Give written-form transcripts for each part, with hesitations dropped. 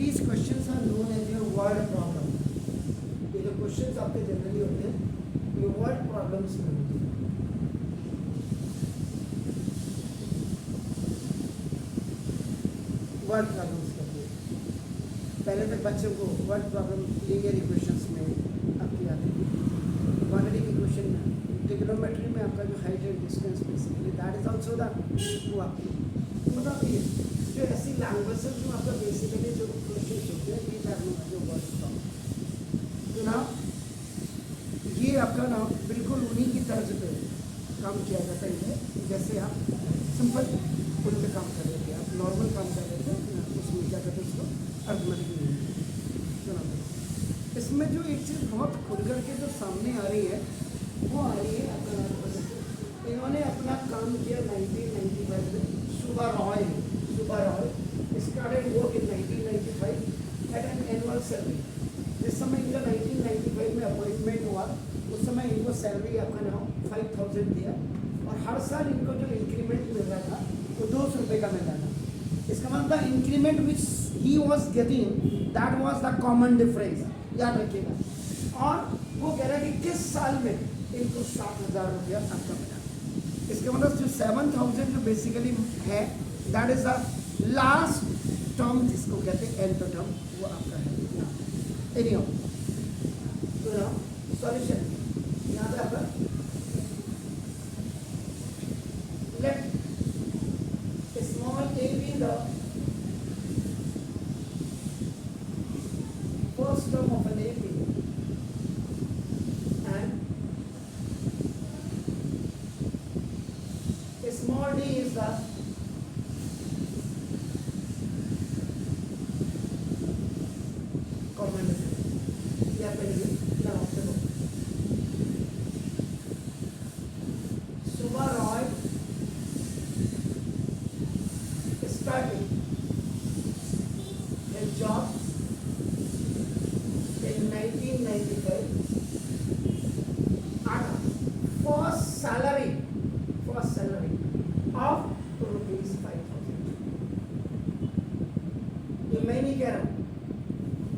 these questions are known as your word problem. ये जो questions आपके जनरली होते हैं ये word problems में होते हैं. वर्ड प्रॉब्लम्स करते हैं. पहले तक बच्चों को वर्ड प्रॉब्लम लीनियर इक्वेशंस में आपकी आती थी. क्वाड्रेटिक इक्वेशन में ट्रिग्नोमेट्री में आपका जो height and distance basically that is also the वो आपकी मतलब ये जो ऐसी लैंग्वेजेस जो आपका बेसिकली जो क्वेश्चंस होते हैं ये करने का जो वर्ड प्रॉब्लम तो ना ये आपका ना बिल्कुल उन्हीं की तर्ज पे काम किया जाता है जैसे आप सिंपल उन पे काम कर रहे थे, आप नॉर्मल काम कर रहे थे उसमें क्या कहते हैं उसको अर्थमेटिक. इसमें जो एक चीज़ बहुत खुल करके जो सामने आ रही है वो आ रही है आपका इन्होंने अपना काम किया 1995 में. Suba Roy started work in 1995 at an annual salary. जिस समय इनका 1995 में अपॉइंटमेंट हुआ उस समय इनको सैलरी आपका नाम 5000 दिया और हर साल इनको जो इंक्रीमेंट मिल रहा था वो 200 रुपये का मिल रहा था. इसका मतलब increment which he was getting that was the common difference. याद रखिएगा. और वो कह रहा है कि किस साल में इनको 7000 रुपया आपका मिला. इसका मतलब जो 7000 जो बेसिकली है that is the last term जिसको कहते हैं एंड टर्म वो आपका है. एनीहाउ तो सॉल्यूशन यहाँ पे आपका let small a be the first term of an AP and small d is the common difference. Yeah, now Subha Roy started a job in 1995 at first salary of rupees 5000. ये मैं नहीं कह रहा,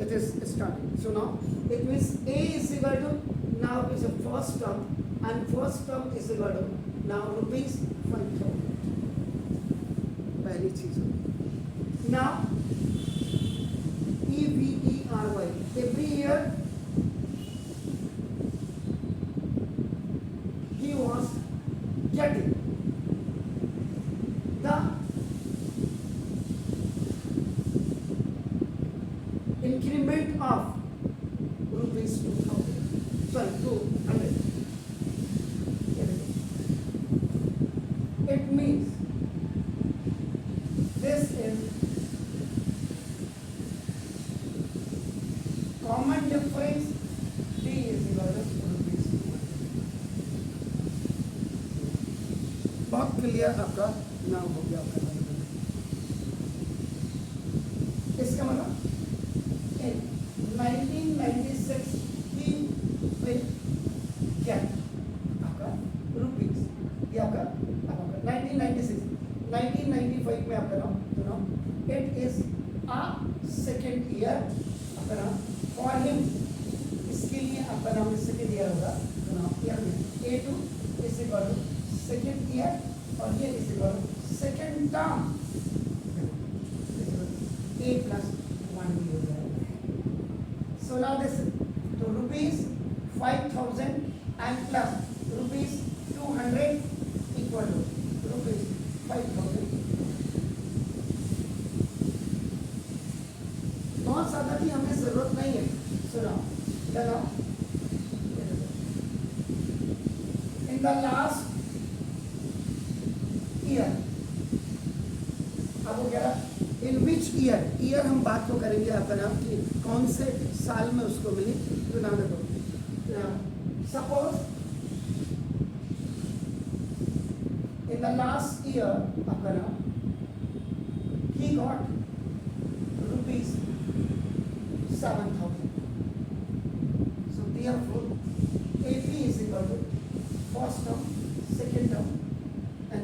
it is starting. So now it means A is equal to now is a first term and first term is equal to now rupees 5000. पहली चीज. Now EVERY every year he was getting the increment of rupees 200. It means this is common difference. D is equal to rupees 200. बहुत clear आपका नाम हो गया आपका. इसका मतलब 1996 की क्या आपका रुपीज ये आपका 1995 में आपका नाम तो नाम it is a second year आपका नाम फॉर हिम. इसके लिए आपका नाम सेकेंड ईयर होगा तो नाम ईयर में A2 is equal to second year और ये is equal to second term A plus 1 भी हो जाएगा. So now this to rupees 5000 and plus rupees 200 equal to rupees 5000. बहुत ज्यादा की हमें जरूरत नहीं है. सुनो चलो in the last year अब वो कह रहा इन विच ईयर हम बात तो करेंगे आपका नाम कि कौन से साल में उसको मिली. तो नाम देखो suppose in the last year आपका नाम he got rupees 7000. So therefore AP is equal to first term, second term and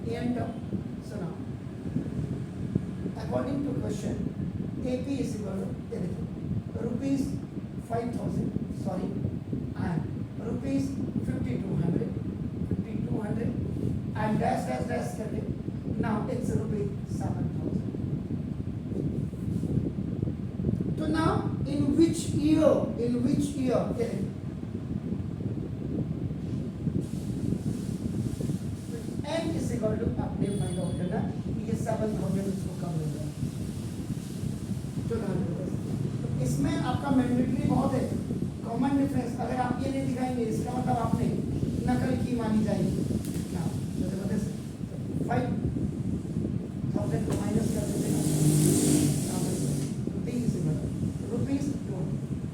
the n term. So now according to question AP is equal to ये देखो rupees 5,000 sorry and rupees 5,200 and dash करके now it's rupees 7,000. So now in which year okay. N is equal to अपने find out करना ये 7,000 इसको कम हो गया. तो इसमें आपका मैंडेटरी बहुत है. कॉमन डिफरेंस अगर आप ये नहीं दिखाएंगे इसका मतलब आपने नकल की मानी जाएगी. 5,000 को माइनस कर देते हैं रुपीज 2.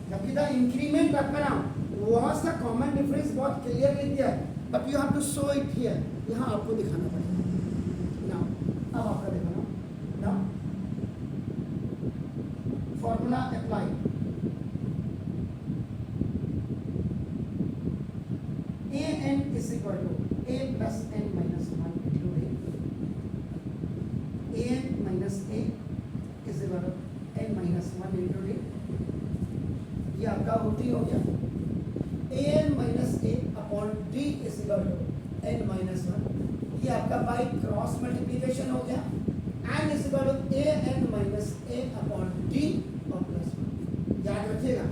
जबकि द इंक्रीमेंट आपका ना वाज द कॉमन डिफरेंस बहुत क्लियरली दिया है but you have to show it here. यहाँ आपको दिखाना पड़ेगा. नाउ अब आपका देखो ना now formula apply. an is equal to a plus n minus 1 into a. an minus a is equal to n minus 1 into d. ये आपका होती हो गया an minus a upon d is equal to n minus 1. ये आपका by cross multiplication हो गया. n is equal to a n minus a upon d और प्लस 1. याद रखिएगा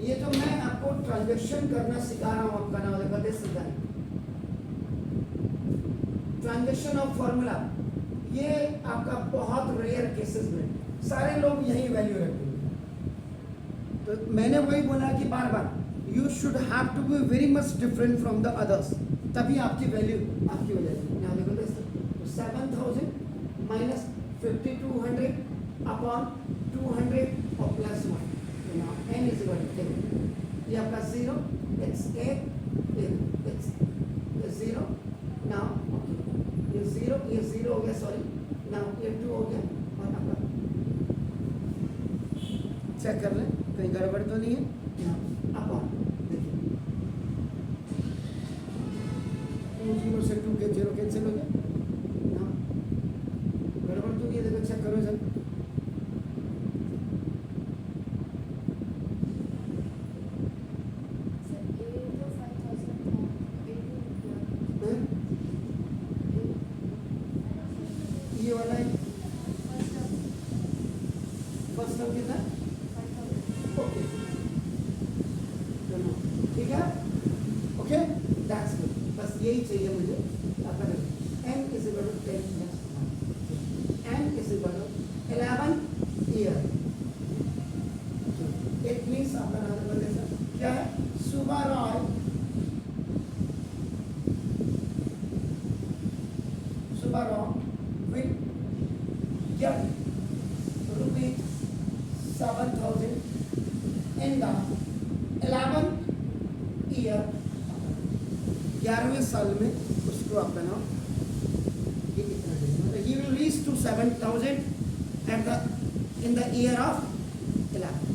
ये तो मैं आपको ट्रांजैक्शन करना सिखा रहा हूँ. आपका नाम देखा दे सीधा ट्रांजैक्शन ऑफ फॉर्मूला. ये आपका बहुत रेयर केसेस में सारे लोग यही वैल्यू रखते हैं. तो मैंने वही बोला कि बार बार you should have to be very much different from the others तभी आपकी वैल्यू आपकी हो जाएगी. यहाँ देखो तो 7,000 माइनस 5,200 अपॉन 200 और plus 1. Now n is equal to 10. ये आपका 0 it's a it's 0. Now ये 0 हो गया सॉरी. now ये 2 हो गया और आपका चेक कर लें कहीं गड़बड़ तो नहीं है. now अपॉन देखिए 2 0 से 2 के 0 कैंसिल हो गया. now गड़बड़ तो नहीं है. देखो चेक करो सर. ये वाला है फर्स्ट टर्म कितना ओके ठीक है ओके दैट्स गुड. बस यही चाहिए मुझे. आपका n is equal to 10 plus 1. n is equal to 11 year. It means आपका नाम बदले सर क्या है सुबह Roy will get rupees 7,000 in the 11th year. 11वें साल में उसको आपका नाम ये कितना देना. he will reach to 7,000 at the in the year of 11.